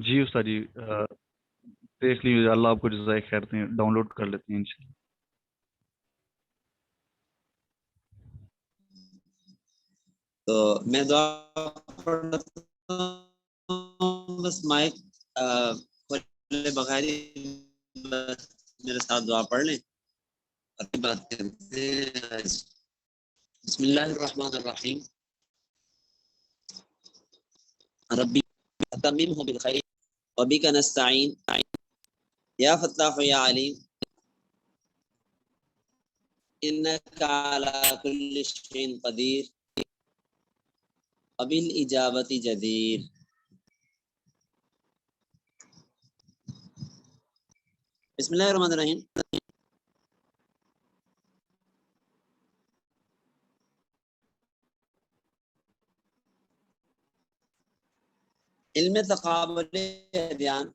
جی استاد جی، دیکھ لیجیے، اللہ آپ کو جزائے خیر دیں، ڈاؤن لوڈ کر لیتے ہیں انشاءاللہ۔ تو میں دعا پڑھتا ہوں، بس مائک کھولے بغیر ہی بس میرے ساتھ دعا پڑھ لیں اور بات کرتے ہیں۔ بسم اللہ الرحمن الرحیم، ربی تممہ بالخیر وبک نستعین یا فتاح یا علیم انک علی کل شیء قدیر وبالاجابۃ جدیر۔ بسم اللہ الرحمن الرحیم۔ علم تقابل ادیان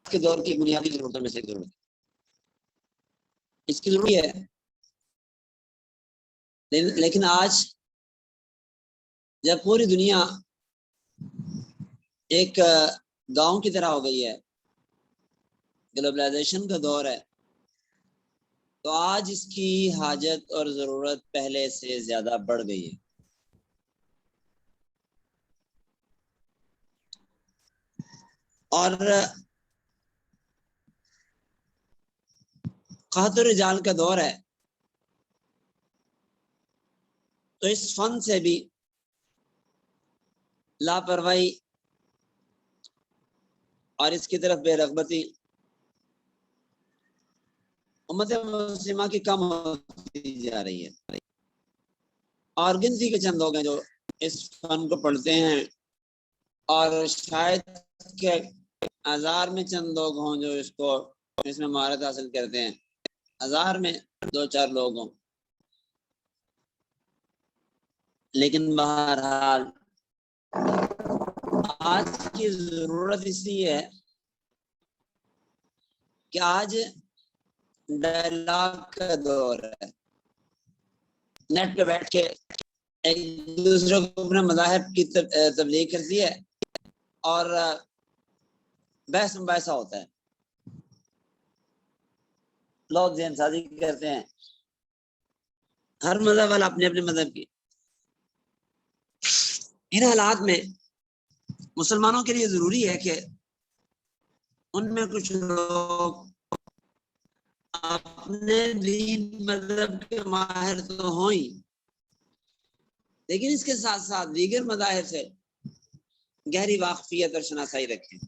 کے دور کی بنیادی ضرورتوں میں سے ایک ضرورت ہے، اس کی ضروری ہے، لیکن آج جب پوری دنیا ایک گاؤں کی طرح ہو گئی ہے، گلوبلائزیشن کا دور ہے، تو آج اس کی حاجت اور ضرورت پہلے سے زیادہ بڑھ گئی ہے۔ اور قحط الرجال کا دور ہے، تو اس فن سے بھی لاپرواہی اور اس کی طرف بے رغبتی امت مسلمہ کی کم ہوتی جا رہی ہے، اور گنتی کے چند لوگ ہیں جو اس فن کو پڑھتے ہیں، اور شاید کہ ہزار میں چند لوگ ہوں جو اس میں مہارت حاصل کرتے ہیں، ہزار میں دو چار لوگ ہوں، لیکن بہرحال آج کی ضرورت اس لیے ہے کہ آج ڈائلاگ کا دور ہے، نیٹ پہ بیٹھ کے ایک دوسرے کو اپنے مذاہب کی تبلیغ کرتی ہے اور بحث مباحثہ ہوتا ہے، لوگ ذہن سازی کرتے ہیں، ہر مذہب والا اپنے اپنے مذہب کی۔ ان حالات میں مسلمانوں کے لیے ضروری ہے کہ ان میں کچھ لوگ اپنے دین مذہب کے ماہر تو ہوں ہی، لیکن اس کے ساتھ ساتھ دیگر مذاہب سے گہری واقفیت اور شناسائی رکھیں،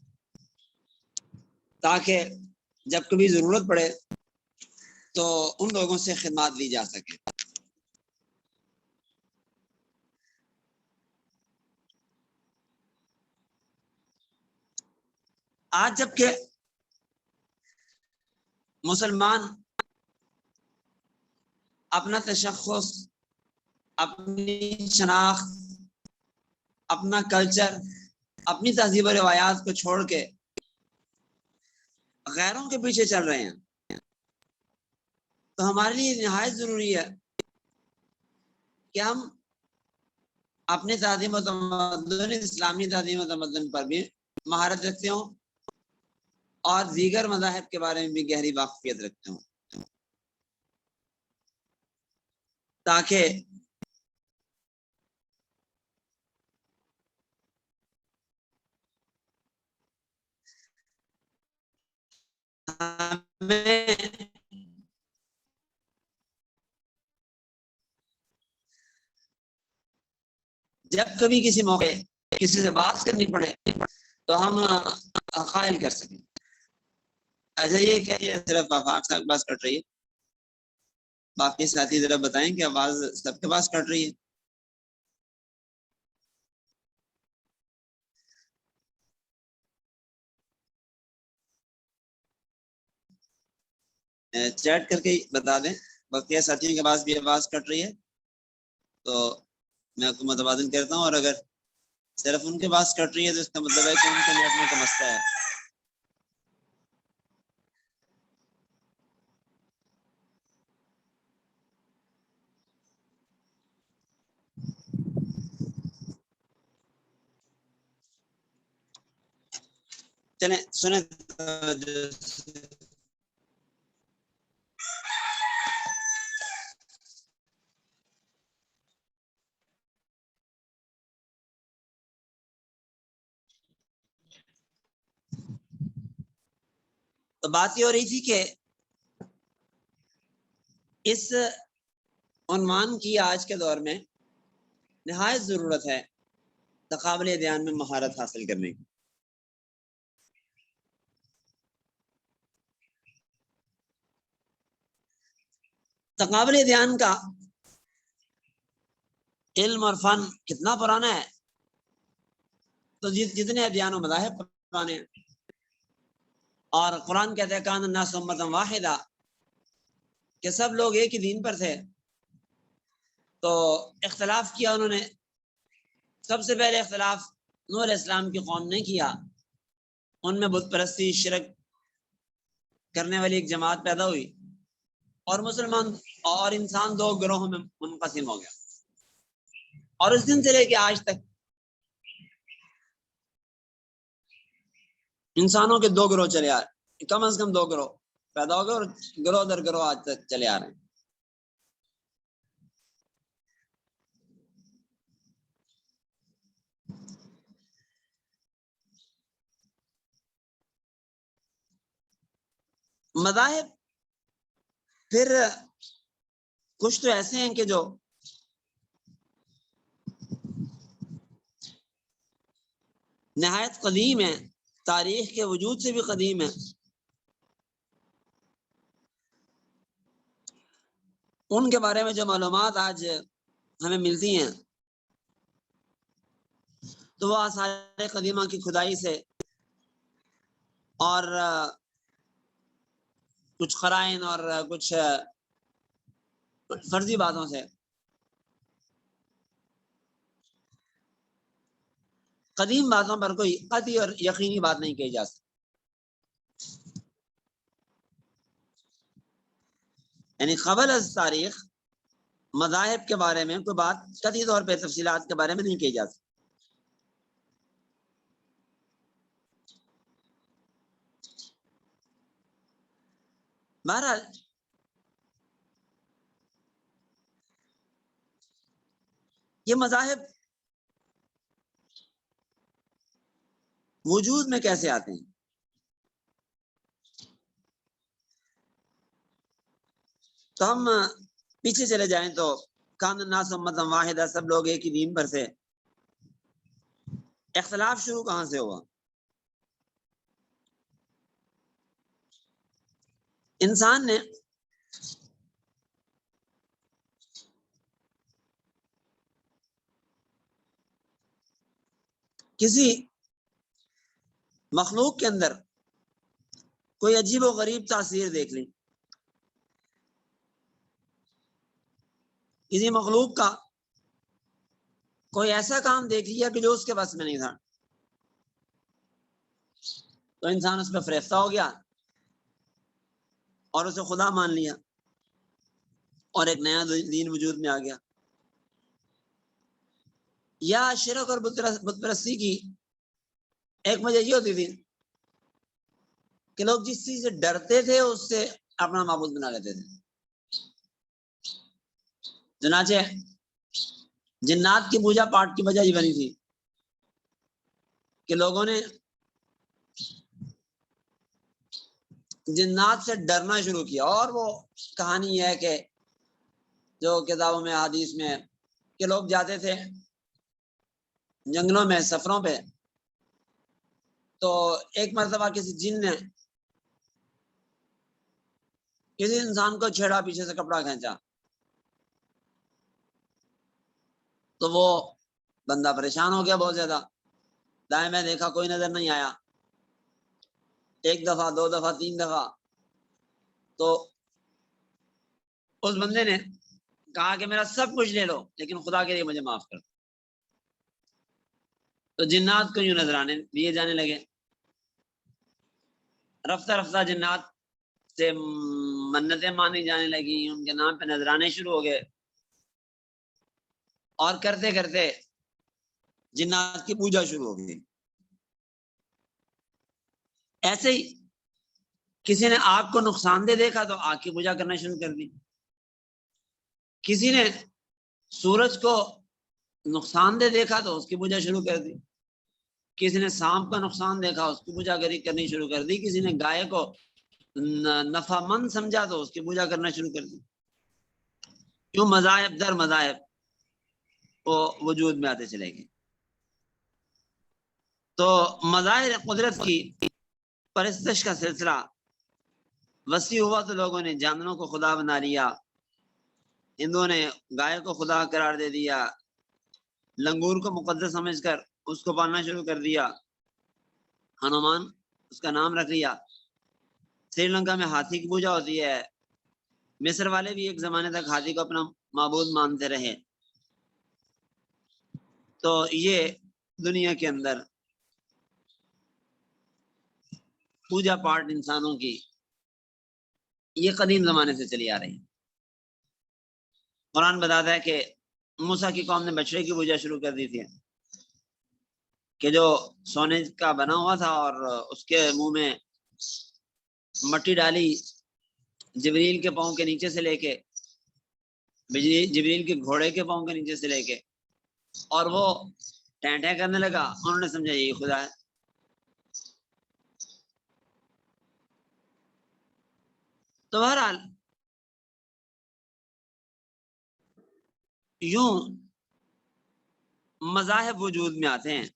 تاکہ جب کبھی ضرورت پڑے تو ان لوگوں سے خدمات لی جا سکے۔ آج جب کہ مسلمان اپنا تشخص، اپنی شناخت، اپنا کلچر، اپنی تہذیب و روایات کو چھوڑ کے غیروں کے پیچھے چل رہے ہیں، تو ہمارے لیے نہایت ضروری ہے کہ ہم اپنی تعظیم و تمدن، اسلامی تعظیم و تمدن پر بھی مہارت رکھتے ہوں اور دیگر مذاہب کے بارے میں بھی گہری واقفیت رکھتے ہوں، تاکہ ہمیں جب کبھی کسی موقع کسی سے بات کرنی پڑے تو ہم قائل کر سکیں۔ ایسا یہ کہ یہ صرف آفاق سے بات کٹ رہی ہے، باقی ساتھی ذرا بتائیں کہ آواز سب کے پاس کٹ رہی ہے؟ چیٹ کر کے بتا دیں، بقیہ ساتھیوں کے پاس بھی آواز کٹ رہی ہے تو میں آپ کو متبادل کرتا ہوں، اور اگر صرف ان کے پاس کٹ رہی ہے تو اس کا مطلب ہے کہ ان کے نیٹ میں کوئی مسئلہ ہے۔ چلیں سنیں تو بات یہ ہو رہی تھی کہ اس عنوان کی آج کے دور میں نہایت ضرورت ہے تقابل ادیان میں مہارت حاصل کرنے کی. تقابل ادیان کا علم اور فن کتنا پرانا ہے؟ تو جتنے ادیان و مذاہب پرانے ہیں. اور قرآن کہتے ہیں کان الناس امۃ واحدہ کہ سب لوگ ایک ہی دین پر تھے. تو اختلاف کیا انہوں نے. سب سے پہلے اختلاف نوح علیہ السلام کی قوم نے کیا. ان میں بت پرستی شرک کرنے والی ایک جماعت پیدا ہوئی اور مسلمان اور انسان دو گروہوں میں منقسم ہو گیا. اور اس دن سے لے کے آج تک انسانوں کے دو گروہ چلے آ رہے, کم از کم دو گروہ پیدا ہو گئے اور گروہ در گروہ آج تک چلے آ رہے ہیں. مذاہب پھر کچھ تو ایسے ہیں کہ جو نہایت قدیم ہیں, تاریخ کے وجود سے بھی قدیم ہیں. ان کے بارے میں جو معلومات آج ہمیں ملتی ہیں تو وہ آثار قدیمہ کی کھدائی سے اور کچھ قرائن اور کچھ فرضی باتوں سے قدیم باتوں پر کوئی قطعی اور یقینی بات نہیں کہی جا سکتی. یعنی قبل از تاریخ مذاہب کے بارے میں کوئی بات قطعی طور پہ تفصیلات کے بارے میں نہیں کہی جا سکتی. بہرحال یہ مذاہب وجود میں کیسے آتے ہیں؟ تو ہم پیچھے چلے جائیں تو کان الناس امۃ واحدہ, سب لوگ ایک ہی دین پر تھے. اختلاف شروع کہاں سے ہوا؟ انسان نے کسی مخلوق کے اندر کوئی عجیب و غریب تاثیر دیکھ لی. کسی مخلوق کا کوئی ایسا کام دیکھ لیا کہ جو اس کے بس میں نہیں تھا, تو انسان اس پہ فریفتہ ہو گیا اور اسے خدا مان لیا اور ایک نیا دین وجود میں آ گیا. یا شرک اور بت پرستی کی ایک وجہ یہ ہوتی تھی کہ لوگ جس چیز سے ڈرتے تھے اس سے اپنا معبود بنا لیتے تھے. چنانچہ جنات کی پوجا پاٹ کی وجہ یہ بنی تھی کہ لوگوں نے جنات سے ڈرنا شروع کیا. اور وہ کہانی یہ ہے کہ جو کتابوں میں حدیث میں کہ لوگ جاتے تھے جنگلوں میں سفروں پہ, تو ایک مرتبہ کسی جن نے کسی انسان کو چھیڑا, پیچھے سے کپڑا کھینچا, تو وہ بندہ پریشان ہو گیا بہت زیادہ. دائیں میں دیکھا کوئی نظر نہیں آیا, ایک دفعہ دو دفعہ تین دفعہ. تو اس بندے نے کہا کہ میرا سب کچھ لے لو لیکن خدا کے لیے مجھے معاف کر. تو جنات کو یوں نذرانے دیے جانے لگے. رفتہ رفتہ جنات سے منتیں مانی جانے لگی, ان کے نام پہ نذرانے شروع ہو گئے, اور کرتے کرتے جنات کی پوجا شروع ہو گئی. ایسے ہی کسی نے آگ کو نقصان دہ دیکھا تو آگ کی پوجا کرنا شروع کر دی، کسی نے سورج کو نقصان دہ دیکھا تو اس کی پوجا شروع کر دی، کسی نے سانپ کا نقصان دیکھا اس کی پوجا کرنی شروع کر دی، کسی نے گائے کو نفع مند سمجھا تو اس کی پوجا کرنا شروع کر دی۔ کیوں؟ مذاہب در مذاہب وہ وجود میں آتے چلے گئے۔ تو مظاہر قدرت کی پرستش کا سلسلہ وسیع ہوا تو لوگوں نے جانوروں کو خدا بنا لیا، ہندوؤں نے گائے کو خدا قرار دے دیا، لنگور کو مقدس سمجھ کر اس کو پالنا شروع کر دیا، ہنومان اس کا نام رکھ لیا۔ سری لنکا میں ہاتھی کی پوجا ہوتی ہے، مصر والے بھی ایک زمانے تک ہاتھی کو اپنا معبود مانتے رہے۔ تو یہ دنیا کے اندر پوجا پاٹ انسانوں کی یہ قدیم زمانے سے چلی آ رہی ہے۔ قرآن بتاتا ہے کہ موسیٰ کی قوم نے بچڑے کی پوجا شروع کر دی تھی، کہ جو سونے کا بنا ہوا تھا اور اس کے منہ میں مٹی ڈالی جبریل کے پاؤں کے نیچے سے لے کے، جبریل کے گھوڑے کے پاؤں کے نیچے سے لے کے، اور وہ ٹیں ٹیں کرنے لگا، انہوں نے سمجھا یہی خدا ہے۔ تو بہرحال یوں مذاہب وجود میں آتے ہیں،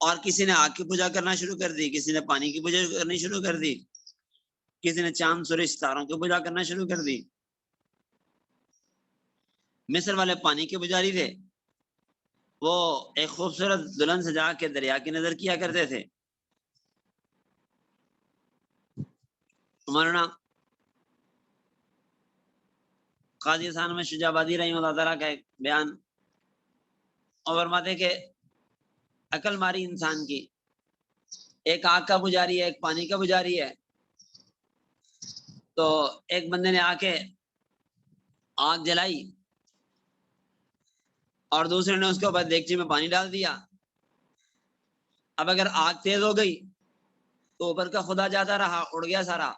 اور کسی نے آگ کی پوجا کرنا شروع کر دی، کسی نے پانی کی پوجا کرنی شروع کر دی، کسی نے چاند سورج ستاروں کی پوجا کرنا شروع کر دی۔ مصر والے پانی کے پجاری تھے، وہ ایک خوبصورت دلہن سجا کے دریا کی نظر کیا کرتے تھے۔ مولانا قاضی ثانوی میں شجاع آبادی رحمہ اللہ تعالیٰ کا ایک بیان، اور فرماتے کہ عقل ماری انسان کی، ایک آگ کا پجاری ہے، ایک پانی کا پجاری ہے۔ تو ایک بندے نے آ کے آگ جلائی اور دوسرے نے اس کے اوپر دیگچی میں پانی ڈال دیا۔ اب اگر آگ تیز ہو گئی تو اوپر کا خدا جاتا رہا، اڑ گیا سارا،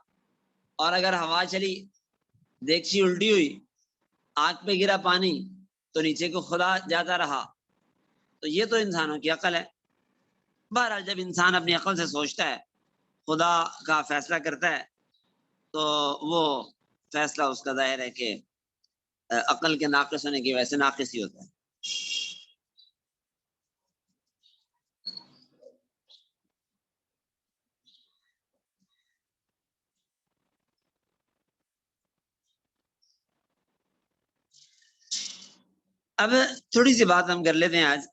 اور اگر ہوا چلی دیگچی الٹی ہوئی، آگ پہ گرا پانی، تو نیچے کو خدا جاتا رہا۔ تو یہ تو انسانوں کی عقل ہے۔ بہرحال جب انسان اپنی عقل سے سوچتا ہے، خدا کا فیصلہ کرتا ہے، تو وہ فیصلہ اس کا ظاہر ہے کہ عقل کے ناقص ہونے کی وجہ سے ناقص ہی ہوتا ہے۔ اب تھوڑی سی بات ہم کر لیتے ہیں آج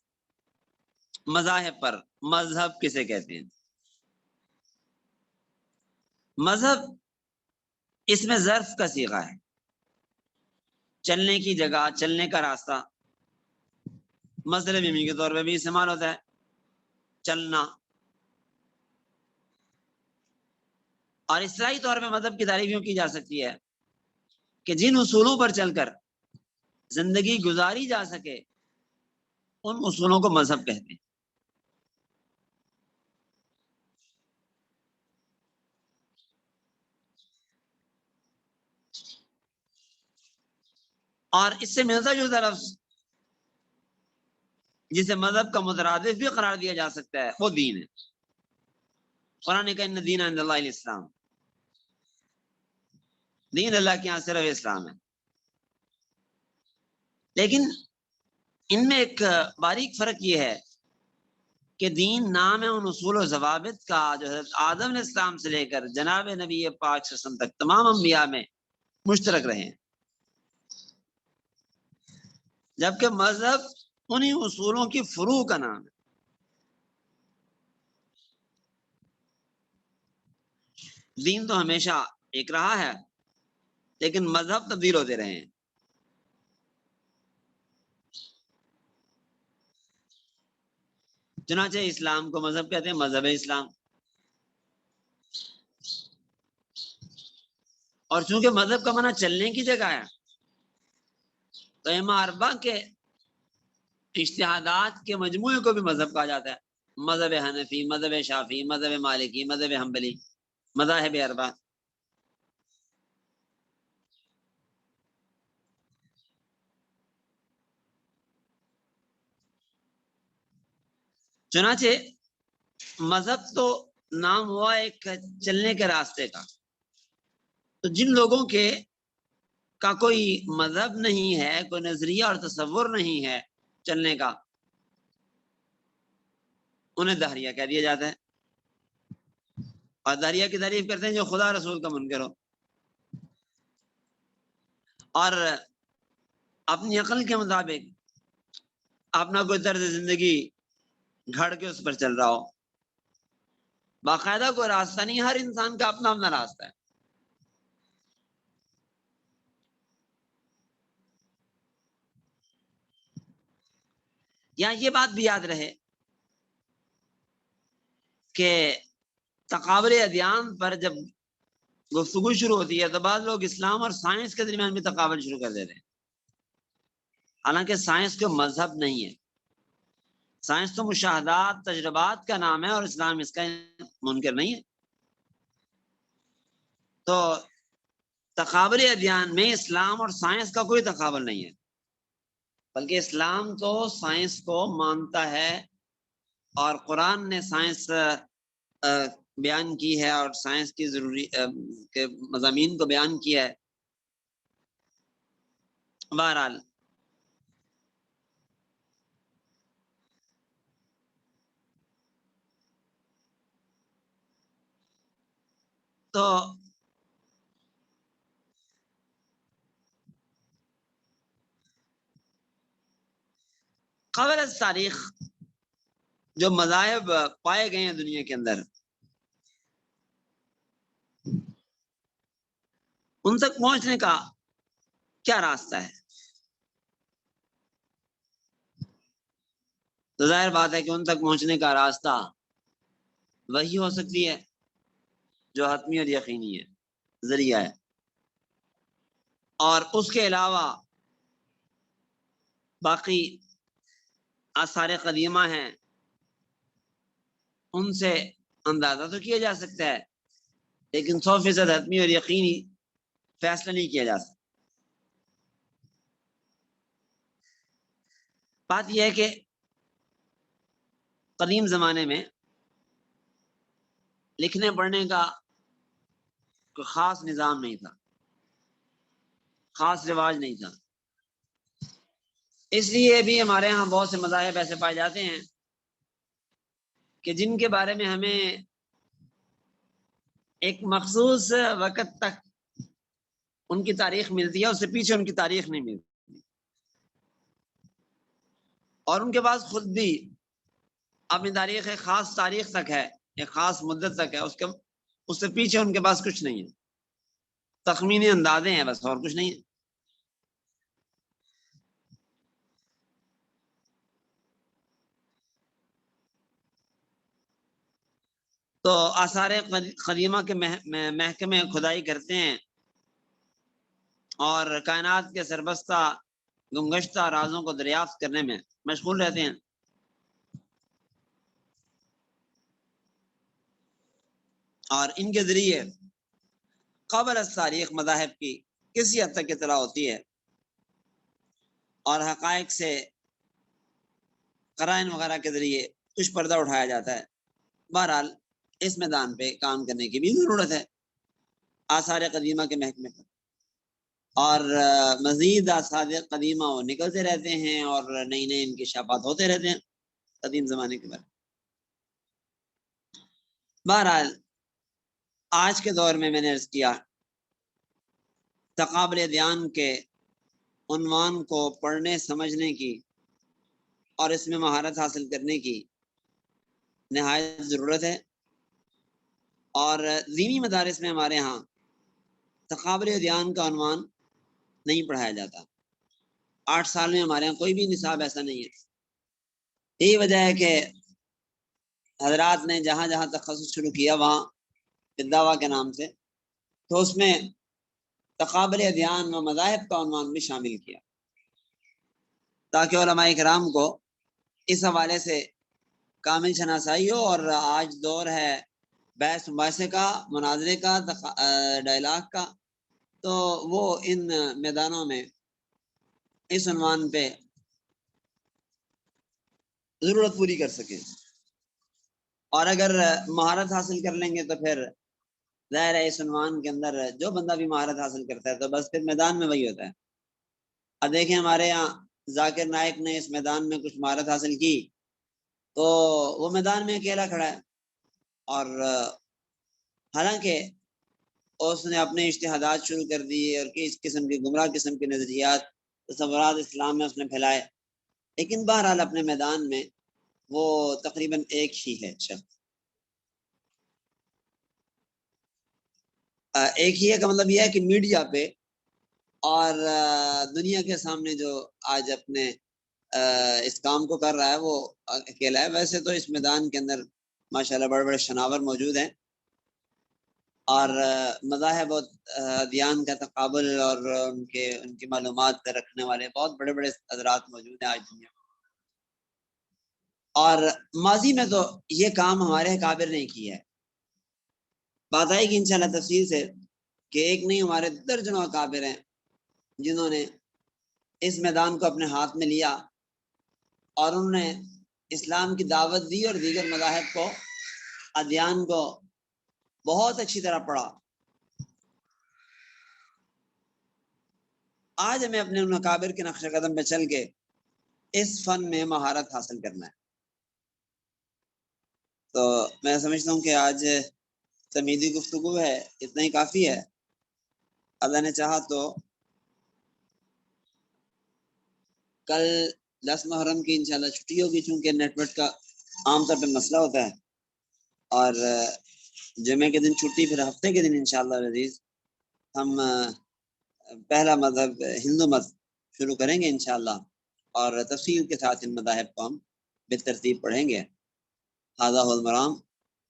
مذاہب پر۔ مذہب کسے کہتے ہیں؟ مذہب اس میں ظرف کا صیغہ ہے، چلنے کی جگہ، چلنے کا راستہ۔ مسئلہ میمی کے طور پہ بھی استعمال ہوتا ہے، چلنا۔ اور اصطلاحی طور پہ مذہب کی تعریف یوں کی جا سکتی ہے کہ جن اصولوں پر چل کر زندگی گزاری جا سکے، ان اصولوں کو مذہب کہتے ہیں۔ اور اس سے ملتا جلتا لفظ جسے مذہب کا مترادف بھی قرار دیا جا سکتا ہے، وہ دین ہے۔ قرآن نے کہا ان الدین عند اللہ الاسلام، دین اللہ کے یہاں صرف اسلام ہے۔ لیکن ان میں ایک باریک فرق یہ ہے کہ دین نام ہے ان اصول و ضوابط کا جو حضرت آدم علیہ السلام سے لے کر جناب نبی پاک صلی اللہ علیہ وسلم تک تمام انبیاء میں مشترک رہے ہیں، جبکہ مذہب انہی اصولوں کی فروع کا نام ہے۔ دین تو ہمیشہ ایک رہا ہے، لیکن مذہب تبدیل ہوتے رہے ہیں۔ چنانچہ اسلام کو مذہب کہتے ہیں، مذہب اسلام۔ اور چونکہ مذہب کا معنی چلنے کی جگہ ہے، تو ائمہ اربعہ کے اجتہادات کے مجموعے کو بھی مذہب کہا جاتا ہے۔ مذہب حنفی، مذہب شافعی، مذہب مالکی، مذہب حنبلی، مذاہب اربع۔ چنانچہ مذہب تو نام ہوا ایک چلنے کے راستے کا، تو جن لوگوں کے کا کوئی مذہب نہیں ہے، کوئی نظریہ اور تصور نہیں ہے چلنے کا، انہیں دہریہ کہہ دیا جاتا ہے، اور دہریہ کی تعریف کرتے ہیں جو خدا رسول کا منکر ہو اور اپنی عقل کے مطابق اپنا کوئی طرز زندگی گھڑ کے اس پر چل رہا ہو۔ باقاعدہ کوئی راستہ نہیں، ہر انسان کا اپنا اپنا راستہ ہے۔ یہاں یہ بات بھی یاد رہے کہ تقابل ادیان پر جب گفتگو شروع ہوتی ہے تو بعض لوگ اسلام اور سائنس کے درمیان بھی تقابل شروع کر دیتے ہیں، حالانکہ سائنس کو مذہب نہیں ہے، سائنس تو مشاہدات، تجربات کا نام ہے، اور اسلام اس کا منکر نہیں ہے۔ تو تقابل ادیان میں اسلام اور سائنس کا کوئی تقابل نہیں ہے، بلکہ اسلام تو سائنس کو مانتا ہے، اور قرآن نے سائنس بیان کی ہے اور سائنس کی ضروری کے مضامین کو بیان کیا ہے۔ بہرحال تو قبل از تاریخ جو مذاہب پائے گئے ہیں دنیا کے اندر، ان تک پہنچنے کا کیا راستہ ہے؟ تو ظاہر بات ہے کہ ان تک پہنچنے کا راستہ وہی ہو سکتی ہے جو حتمی اور یقینی ہے، ذریعہ ہے، اور اس کے علاوہ باقی آثار قدیمہ ہیں، ان سے اندازہ تو کیا جا سکتا ہے، لیکن 100% حتمی اور یقینی فیصلہ نہیں کیا جا سکتا۔ بات یہ ہے کہ قدیم زمانے میں لکھنے پڑھنے کا کوئی خاص نظام نہیں تھا، خاص رواج نہیں تھا، اس لیے بھی ہمارے ہاں بہت سے مذاہب ایسے پائے جاتے ہیں کہ جن کے بارے میں ہمیں ایک مخصوص وقت تک ان کی تاریخ ملتی ہے، اس سے پیچھے ان کی تاریخ نہیں ملتی، اور ان کے پاس خود بھی اپنی تاریخ ایک خاص تاریخ تک ہے، ایک خاص مدت تک ہے، اس سے پیچھے ان کے پاس کچھ نہیں ہے، تخمینی اندازے ہیں بس، اور کچھ نہیں ہے۔ تو آثار قدیمہ کے محکمے کھدائی کرتے ہیں اور کائنات کے سربستہ گمگشتہ رازوں کو دریافت کرنے میں مشغول رہتے ہیں، اور ان کے ذریعے قبل از تاریخ مذاہب کی کسی حد تک اطلاع ہوتی ہے، اور حقائق سے قرائن وغیرہ کے ذریعے کچھ پردہ اٹھایا جاتا ہے۔ بہرحال اس میدان پہ کام کرنے کی بھی ضرورت ہے آثار قدیمہ کے محکمے پر، اور مزید آثار قدیمہ وہ نکلتے رہتے ہیں اور نئی نئی انکشافات ہوتے رہتے ہیں قدیم زمانے کے بعد۔ بہرحال آج کے دور میں نے عرض کیا، تقابل ادیان کے عنوان کو پڑھنے سمجھنے کی اور اس میں مہارت حاصل کرنے کی نہایت ضرورت ہے، اور دینی مدارس میں ہمارے ہاں تقابل ادیان کا عنوان نہیں پڑھایا جاتا۔ 8 سال میں ہمارے یہاں کوئی بھی نصاب ایسا نہیں ہے۔ یہی وجہ ہے کہ حضرات نے جہاں جہاں تخصص شروع کیا وہاں دعویٰ کے نام سے، تو اس میں تقابل ادیان و مذاہب کا عنوان بھی شامل کیا، تاکہ علماء کرام کو اس حوالے سے کامل شناسائی ہو، اور آج دور ہے بحث مباحثے کا، مناظرے کا، ڈائلاگ کا، تو وہ ان میدانوں میں اس عنوان پہ ضرورت پوری کر سکیں، اور اگر مہارت حاصل کر لیں گے تو پھر ظاہر ہے اس عنوان کے اندر جو بندہ بھی مہارت حاصل کرتا ہے تو بس پھر میدان میں وہی ہوتا ہے۔ اب دیکھیں ہمارے یہاں ذاکر نائک نے اس میدان میں کچھ مہارت حاصل کی تو وہ میدان میں اکیلا کھڑا ہے، اور حالانکہ اس نے اپنے اجتہادات شروع کر دیے اور کس قسم کے گمراہ قسم کے نظریات تصورات اسلام میں اس نے پھیلائے، لیکن بہرحال اپنے میدان میں وہ تقریباً ایک ہی ہے شخص۔ ایک ہی ہے کا مطلب یہ ہے کہ میڈیا پہ اور دنیا کے سامنے جو آج اپنے اس کام کو کر رہا ہے وہ اکیلا ہے۔ ویسے تو اس میدان کے اندر ماشاءاللہ بڑے بڑے شناور موجود ہیں، اور مذاہب اور ادیان کا تقابل اور ان کی معلومات رکھنے والے بہت بڑے بڑے حضرات موجود ہیں آج دنیا میں۔ اور ماضی میں تو یہ کام ہمارے اکابر نے کیا ہے، بات آئے گی انشاءاللہ تفصیل سے کہ ایک نہیں ہمارے درجنوں اکابر ہیں جنہوں نے اس میدان کو اپنے ہاتھ میں لیا اور انہوں نے اسلام کی دعوت دی اور دیگر مذاہب کو، ادیان کو بہت اچھی طرح پڑھا۔ آج ہمیں اپنے ان اکابر کے نقش قدم پہ چل کے اس فن میں مہارت حاصل کرنا ہے۔ تو میں سمجھتا ہوں کہ آج تمہیدی گفتگو ہے، اتنا ہی کافی ہے۔ اللہ نے چاہا تو کل 10 محرم کی انشاءاللہ چھٹی ہوگی، چونکہ نیٹ ورک کا عام طور پہ مسئلہ ہوتا ہے، اور جمعے کے دن چھٹی، پھر ہفتے کے دن انشاءاللہ العزیز ہم پہلا مذہب ہندو مذہب شروع کریں گے انشاءاللہ، اور تفصیل کے ساتھ ان مذاہب کو ہم بالترتیب پڑھیں گے۔ هذا هو المرام،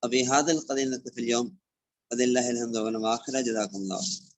ابھی هذا القدر نكتفي اليوم، ولله الحمد والآخرة، جزاكم الله۔